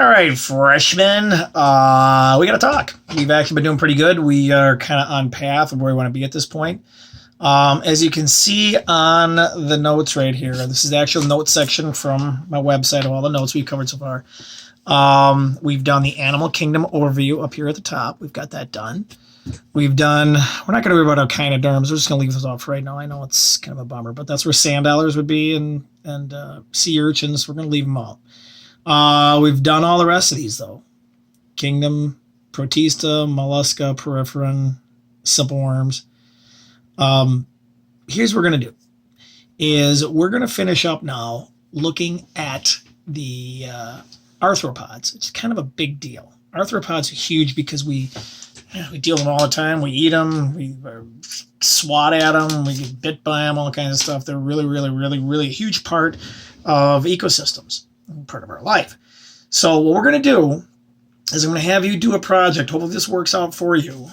All right, freshmen, we got to talk. We've actually been doing pretty good. We are kind of on path of where we want to be at this point. As you can see on the notes right here, this is the actual notes section from my website of all the notes we've covered so far. We've done the Animal Kingdom overview up here at the top. We've got that done. We're not going to worry about echinoderms. We're just going to leave those off right now. I know it's kind of a bummer, but that's where sand dollars would be and sea urchins. We're going to leave them all. We've done all the rest of these, though. Kingdom, Protista, Mollusca, Peripheron, Simple Worms. Here's what we're going to do, is we're going to finish up now looking at the arthropods. It's kind of a big deal. Arthropods are huge because we deal with them all the time. We eat them. We swat at them. We get bit by them, all kinds of stuff. They're really, really, really, really a huge part of ecosystems, part of our life. So what we're going to do is I'm going to have you do a project. Hopefully this works out for you.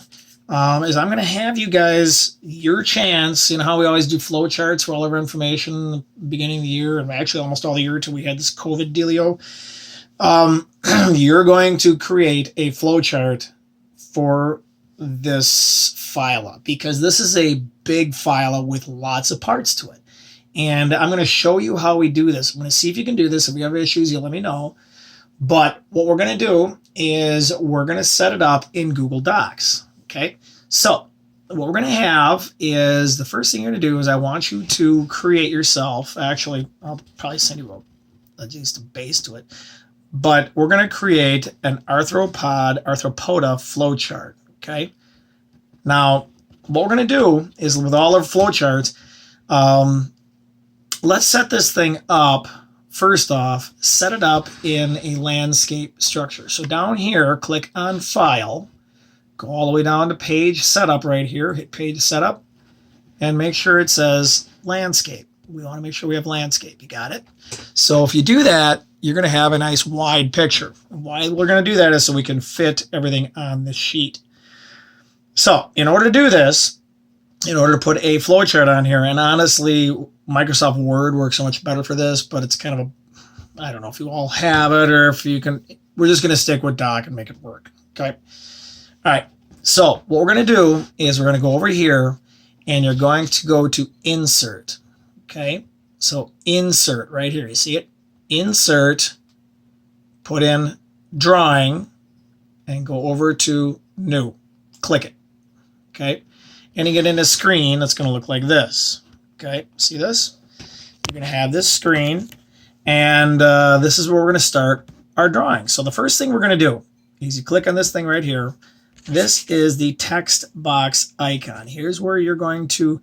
Is I'm going to have you guys, your chance, how we always do flow charts for all of our information at the beginning of the year, and actually almost all the year until we had this COVID dealio. You're going to create a flow chart for this phyla, because this is a big phyla with lots of parts to it. And I'm going to show you how we do this. I'm going to see if you can do this. If you have issues, you'll let me know. But what we're going to do is we're going to set it up in Google Docs. Okay, so what we're going to have is the first thing you're going to do is I want you to create yourself. Actually, I'll probably send you just a base to it. But we're going to create an arthropoda flowchart. Okay. Now, what we're going to do is with all our flowcharts, let's set this thing up. First off, set it up in a landscape structure. So down here, click on File, go all the way down to Page Setup right here. Hit Page Setup, and make sure it says Landscape. We want to make sure we have Landscape. You got it? So if you do that, you're going to have a nice wide picture. Why we're going to do that is so we can fit everything on the sheet. So in order to do this, in order to put a flowchart on here, and honestly, Microsoft Word works so much better for this, but it's kind of I don't know if you all have it or if you can, we're just going to stick with Doc and make it work. Okay. All right. So what we're going to do is we're going to go over here and you're going to go to Insert. Okay. So Insert right here. You see it? Insert, put in Drawing, and go over to New. Click it. Okay. And you get in a screen that's going to look like this. Okay. See this? You're going to have this screen, and this is where we're going to start our drawing. So the first thing we're going to do is you click on this thing right here. This is the text box icon. Here's where you're going to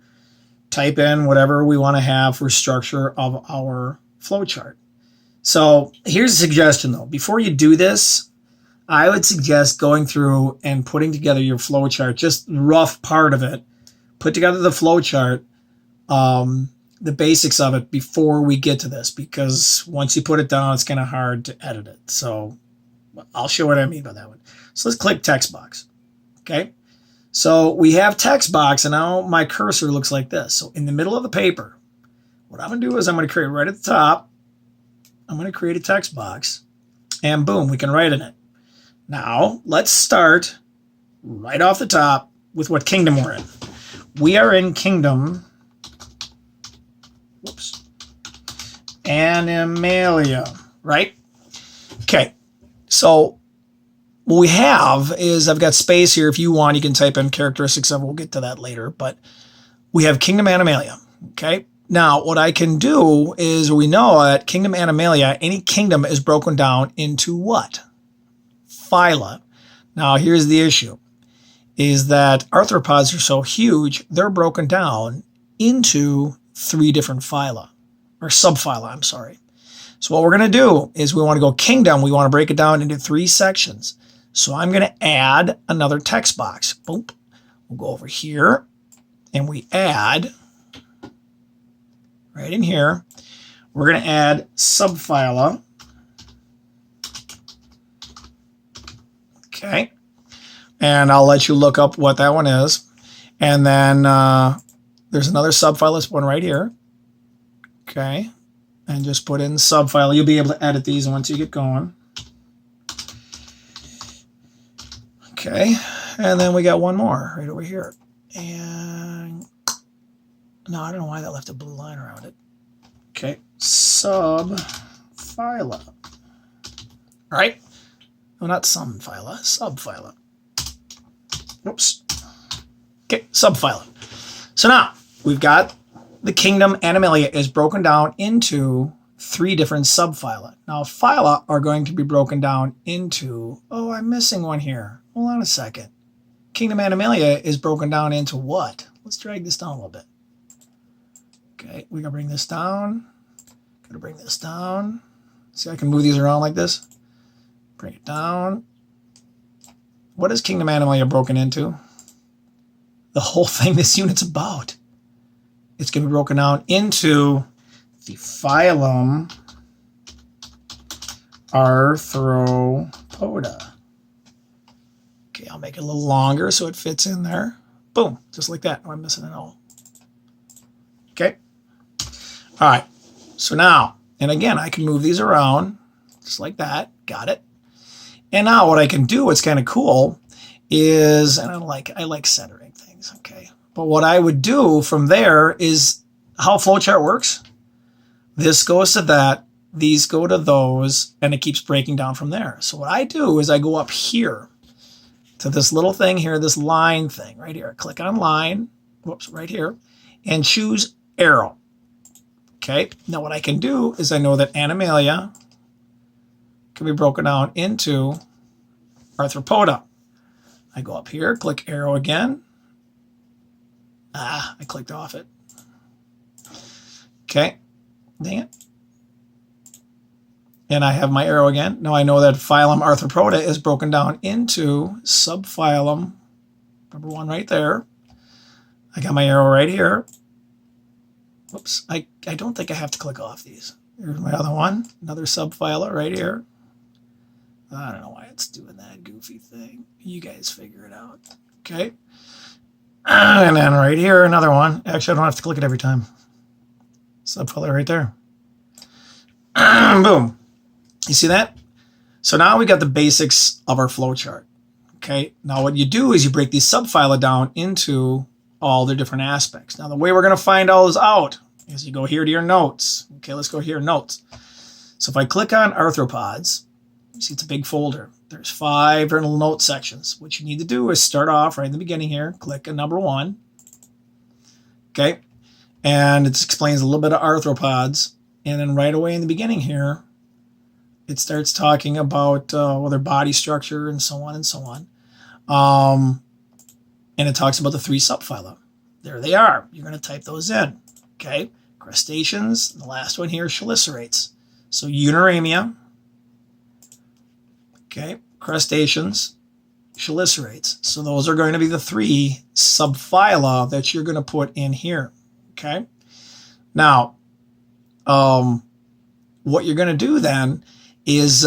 type in whatever we want to have for structure of our flowchart. So here's a suggestion though. Before you do this, I would suggest going through and putting together your flowchart, just the rough part of it. Put together the flowchart, the basics of it before we get to this, because once you put it down, it's kind of hard to edit it. So I'll show what I mean by that one. So let's click text box. Okay. So we have text box, and now my cursor looks like this. So in the middle of the paper, what I'm going to do is I'm going to create right at the top. I'm going to create a text box, and boom, we can write in it. Now let's start right off the top with what kingdom we're in. We are in Kingdom Animalia, right? Okay, so what we have is I've got space here. If you want, you can type in characteristics of it. We'll get to that later, but we have Kingdom Animalia, okay? Now, what I can do is we know that Kingdom Animalia, any kingdom is broken down into what? Phyla. Now, here's the issue, is that arthropods are so huge, they're broken down into 3 different phyla, or subphyla, I'm sorry. So what we're going to do is we want to go kingdom. We want to break it down into 3 sections. So I'm going to add another text box. Boom. We'll go over here, and we add, right in here, we're going to add subphyla. Okay. And I'll let you look up what that one is. And then there's another subphyla one right here. Okay. And just put in subphyla. You'll be able to edit these once you get going. Okay, and then we got one more right over here. And no, I don't know why that left a blue line around it. Okay, subphyla. All right. No, not some phyla, subphyla. Whoops. Okay, subphyla. So now we've got the kingdom Animalia is broken down into 3 different subphyla. Now phyla are going to be broken down into, oh, I'm missing one here. Hold on a second. Kingdom Animalia is broken down into what? Let's drag this down a little bit. Okay, we're gonna bring this down. Gonna bring this down. See, I can move these around like this. Bring it down. What is Kingdom Animalia broken into? The whole thing this unit's about. It's going to be broken down into the phylum Arthropoda. Okay, I'll make it a little longer so it fits in there. Boom, just like that. Oh, I'm missing an O. Okay. All right. So now, and again, I can move these around just like that. Got it. And now what I can do, what's kind of cool, is, and I like centering things, okay? But what I would do from there is how flowchart works. This goes to that, these go to those, and it keeps breaking down from there. So what I do is I go up here to this little thing here, this line thing right here. Click on line, whoops, right here, and choose arrow. Okay, now what I can do is I know that Animalia can be broken down into Arthropoda. I go up here, click arrow again. I clicked off it. Okay, dang it. And I have my arrow again. Now I know that phylum Arthropoda is broken down into subphylum, number 1 right there. I got my arrow right here. Whoops, I don't think I have to click off these. Here's my other one, another subphyla right here. I don't know why it's doing that goofy thing. You guys figure it out. Okay. And then right here, another one. Actually, I don't have to click it every time. Subphyla right there. Boom. You see that? So now we got the basics of our flowchart. Okay. Now what you do is you break these subphyla down into all their different aspects. Now the way we're going to find all those out is you go here to your notes. Okay, let's go here, notes. So if I click on arthropods, you see it's a big folder. There's 5 different little note sections. What you need to do is start off right in the beginning here, click on number 1. Okay, and it explains a little bit of arthropods. And then right away in the beginning here, it starts talking about their body structure and so on and so on. And it talks about the 3 subphyla. There they are. You're going to type those in. Okay, crustaceans. The last one here, chelicerates. So Uniramia. Okay, crustaceans, chelicerates. So those are going to be the 3 subphyla that you're going to put in here. Okay. Now, what you're going to do then is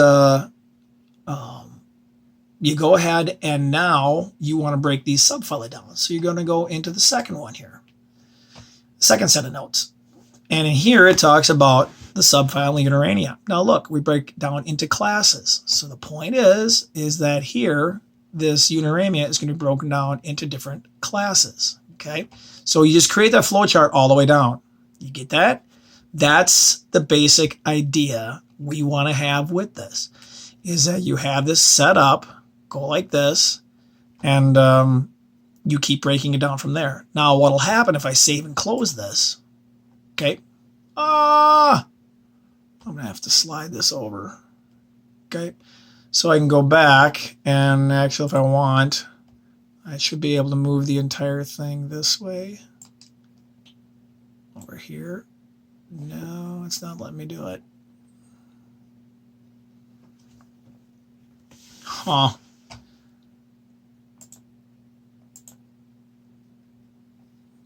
you go ahead and now you want to break these subphyla down. So you're going to go into the second one here, second set of notes. And in here it talks about the subphyla Unirania. Now look, we break down into classes. So the point is that here, this Uniramia is going to be broken down into different classes. Okay, so you just create that flowchart all the way down. You get that? That's the basic idea we want to have with this, is that you have this set up, go like this, and you keep breaking it down from there. Now what'll happen if I save and close this? Okay. I'm going to have to slide this over. Okay. So I can go back, and actually if I want, I should be able to move the entire thing this way. Over here. No, it's not letting me do it. Huh.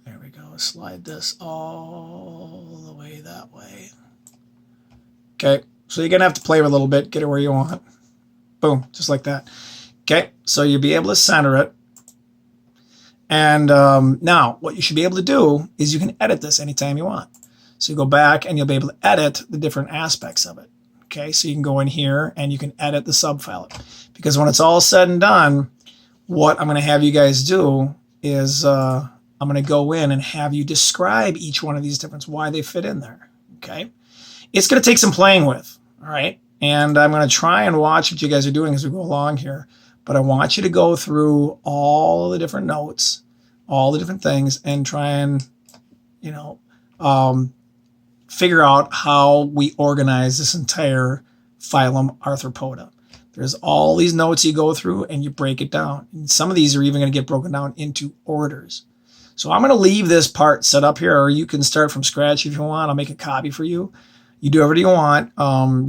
There we go. Slide this all the way that way. Okay, so you're going to have to play with it a little bit, get it where you want. Boom, just like that. Okay, so you'll be able to center it. And now what you should be able to do is you can edit this anytime you want. So you go back and you'll be able to edit the different aspects of it. Okay, so you can go in here and you can edit the subphyla. Because when it's all said and done, what I'm going to have you guys do is I'm going to go in and have you describe each one of these different, why they fit in there. Okay. It's going to take some playing with. All right. And I'm going to try and watch what you guys are doing as we go along here. But I want you to go through all of the different notes, all the different things, and try and, figure out how we organize this entire phylum Arthropoda. There's all these notes you go through and you break it down. And some of these are even going to get broken down into orders. So I'm going to leave this part set up here, or you can start from scratch if you want. I'll make a copy for you. You do whatever you want.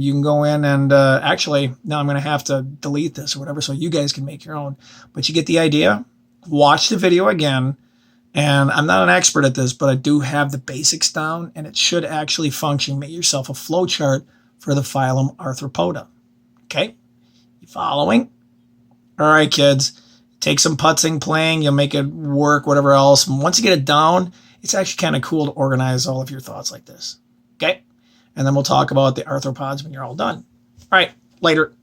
You can go in and actually, now I'm going to have to delete this or whatever so you guys can make your own. But you get the idea. Watch the video again. And I'm not an expert at this, but I do have the basics down, and it should actually function. Make yourself a flow chart for the phylum Arthropoda. Okay? You following? All right, kids. Take some putzing, playing. You'll make it work, whatever else. And once you get it down, it's actually kind of cool to organize all of your thoughts like this. Okay? And then we'll talk about the arthropods when you're all done. All right, later.